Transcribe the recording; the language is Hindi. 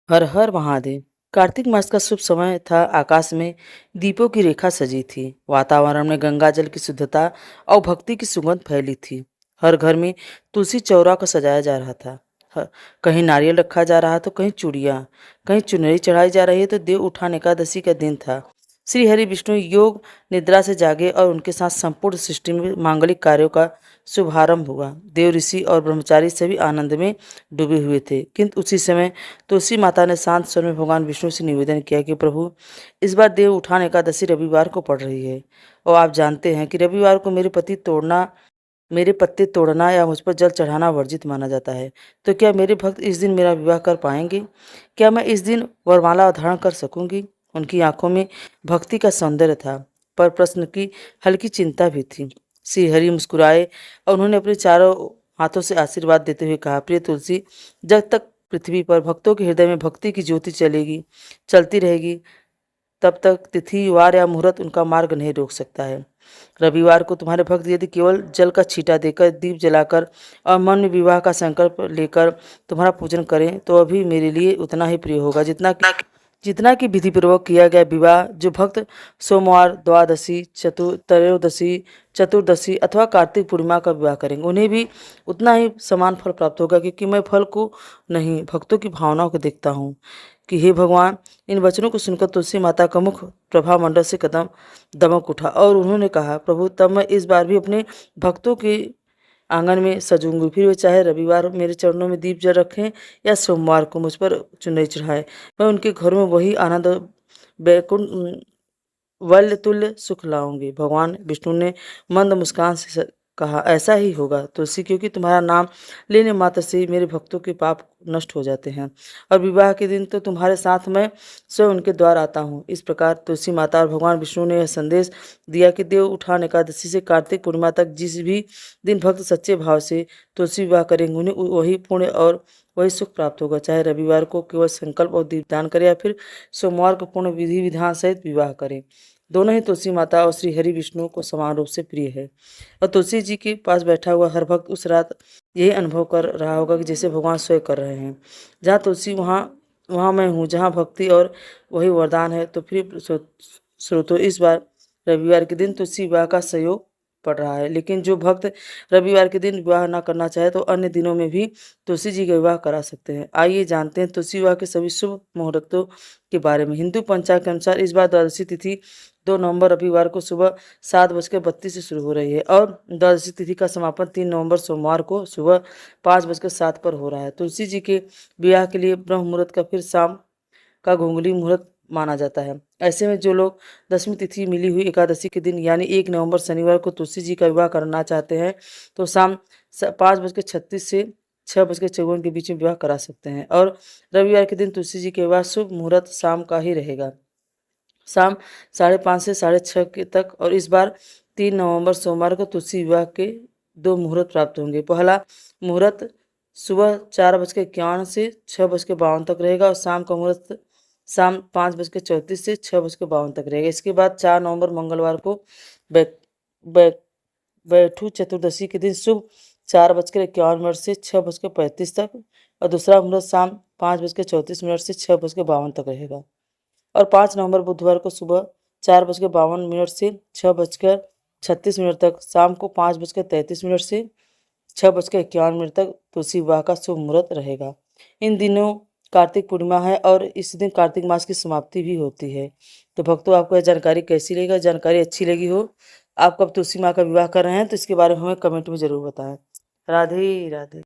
हर हर महादेव। कार्तिक मास का शुभ समय था। आकाश में दीपों की रेखा सजी थी। वातावरण में गंगा जल की शुद्धता और भक्ति की सुगंध फैली थी। हर घर में तुलसी चौरा को सजाया जा रहा था। कहीं नारियल रखा जा रहा तो कहीं चूड़ियाँ, कहीं चुनरी चढ़ाई जा रही है। तो देव उठान एकादशी का दिन था। श्री हरि विष्णु योग निद्रा से जागे और उनके साथ संपूर्ण सृष्टि में मांगलिक कार्यों का शुभारंभ हुआ। देव ऋषि और ब्रह्मचारी सभी आनंद में डूबे हुए थे। किंतु उसी समय तुलसी माता ने शांत स्वर में भगवान विष्णु से निवेदन किया कि प्रभु, इस बार देव उठान एकादशी रविवार को पड़ रही है और आप जानते हैं कि रविवार को मेरे पत्ते तोड़ना या मुझ पर जल चढ़ाना वर्जित माना जाता है। तो क्या मेरे भक्त इस दिन मेरा विवाह कर पाएंगे? क्या मैं इस दिन वरमाला धारण कर सकूंगी? उनकी आंखों में भक्ति का सौंदर्य था, पर प्रश्न की हल्की चिंता भी थी। श्री हरि मुस्कुराए और उन्होंने अपने चारों हाथों से आशीर्वाद देते हुए कहा, प्रिय तुलसी, जब तक पृथ्वी पर भक्तों के हृदय में भक्ति की ज्योति चलती रहेगी, तब तक तिथि, वार या मुहूर्त उनका मार्ग नहीं रोक सकता है। रविवार को तुम्हारे भक्त यदि केवल जल का छींटा देकर, दीप जलाकर और मन में विवाह का संकल्प लेकर तुम्हारा पूजन करें, तो अभी मेरे लिए उतना ही प्रिय होगा जितना कि विधि पूर्वक किया गया विवाह। जो भक्त सोमवार, द्वादशी, त्रयोदशी, चतुर्दशी अथवा कार्तिक पूर्णिमा का विवाह करेंगे, उन्हें भी उतना ही समान फल प्राप्त होगा, क्योंकि मैं फल को नहीं, भक्तों की भावनाओं को देखता हूँ। कि हे भगवान। इन वचनों को सुनकर तुलसी माता का मुख प्रभा मंडल से कदम दमक उठा और उन्होंने कहा, प्रभु, तब मैं इस बार भी अपने भक्तों के आंगन में सजूंगी। फिर वे चाहे रविवार मेरे चरणों में दीप जल रखें या सोमवार को मुझ पर चुनरी चढ़ाए, मैं उनके घरों में वही आनंद बैकुंठ वल्य तुल्य सुख लाऊंगी। भगवान विष्णु ने मंद मुस्कान से कहा, ऐसा ही होगा तुलसी, क्योंकि तुम्हारा नाम लेने मात्र से ही मेरे भक्तों के पाप नष्ट हो जाते हैं और विवाह के दिन तो तुम्हारे साथ मैं स्वयं उनके द्वार आता हूँ। इस प्रकार तुलसी माता और भगवान विष्णु ने यह संदेश दिया कि देव उठान एकादशी से कार्तिक पूर्णिमा तक जिस भी दिन भक्त सच्चे भाव से तुलसी विवाह करेंगे, उन्हें वही पुण्य और वही सुख प्राप्त होगा, चाहे रविवार को केवल संकल्प और दीपदान करें या फिर सोमवार को पूर्ण विधि विधान सहित विवाह करें। दोनों ही तुलसी माता और श्री हरि विष्णु को समान रूप से प्रिय है। और तुलसी जी के पास बैठा हुआ हर भक्त उस रात यही अनुभव कर रहा होगा कि जैसे भगवान स्वयं कर रहे हैं। जहाँ तुलसी वहाँ वहाँ मैं हूँ, जहाँ भक्ति और वही वरदान है। तो फिर श्रोतो, इस बार रविवार के दिन तुलसी विवाह का सहयोग पड़ रहा है, लेकिन जो भक्त रविवार के दिन विवाह ना करना चाहे तो अन्य दिनों में भी तुलसी जी का विवाह करा सकते हैं। आइए जानते हैं तुलसी विवाह के सभी शुभ मुहूर्तों के बारे में। हिंदू पंचांग के अनुसार इस बार द्वादशी तिथि 2 नवंबर रविवार को सुबह 7:32 से शुरू हो रही है और द्वादशी तिथि का समापन 3 नवंबर सोमवार को सुबह 5:07 पर हो रहा है। तुलसी जी के विवाह के लिए ब्रह्म मुहूर्त का फिर शाम का घुंगली मुहूर्त माना जाता है। ऐसे में जो लोग दसवीं तिथि मिली हुई एकादशी के दिन यानी 1 नवंबर शनिवार को तुलसी जी का विवाह करना चाहते हैं, तो शाम 5:36 से 6:54 के बीच में विवाह करा सकते हैं। और रविवार के दिन तुलसी जी के विवाह शुभ मुहूर्त शाम का ही रहेगा, शाम 5:30 से 6:30 के तक। और इस बार 3 नवंबर सोमवार को तुलसी विवाह के 2 मुहूर्त प्राप्त होंगे। पहला मुहूर्त सुबह 4:51 से 6:52 तक रहेगा और शाम का मुहूर्त शाम 5:34 से 6:52 तक रहेगा। इसके बाद 4 नवंबर मंगलवार को बै बै बैठू चतुर्दशी के दिन शुभ 4:51 से 6:35 तक और दूसरा मुहूर्त शाम 5:34 से 6:52 तक रहेगा। और 5 नवंबर बुधवार को सुबह 4:52 से 6:36 तक, शाम को 5:33 से 6:51 तक तुलसी विवाह का शुभ मुहूर्त रहेगा। इन दिनों कार्तिक पूर्णिमा है और इस दिन कार्तिक मास की समाप्ति भी होती है। तो भक्तों, आपको यह जानकारी कैसी लगी? जानकारी अच्छी लगी हो, आप कब तुलसी माँ का विवाह कर रहे हैं, तो इसके बारे में हमें कमेंट में जरूर बताएं। राधे राधे।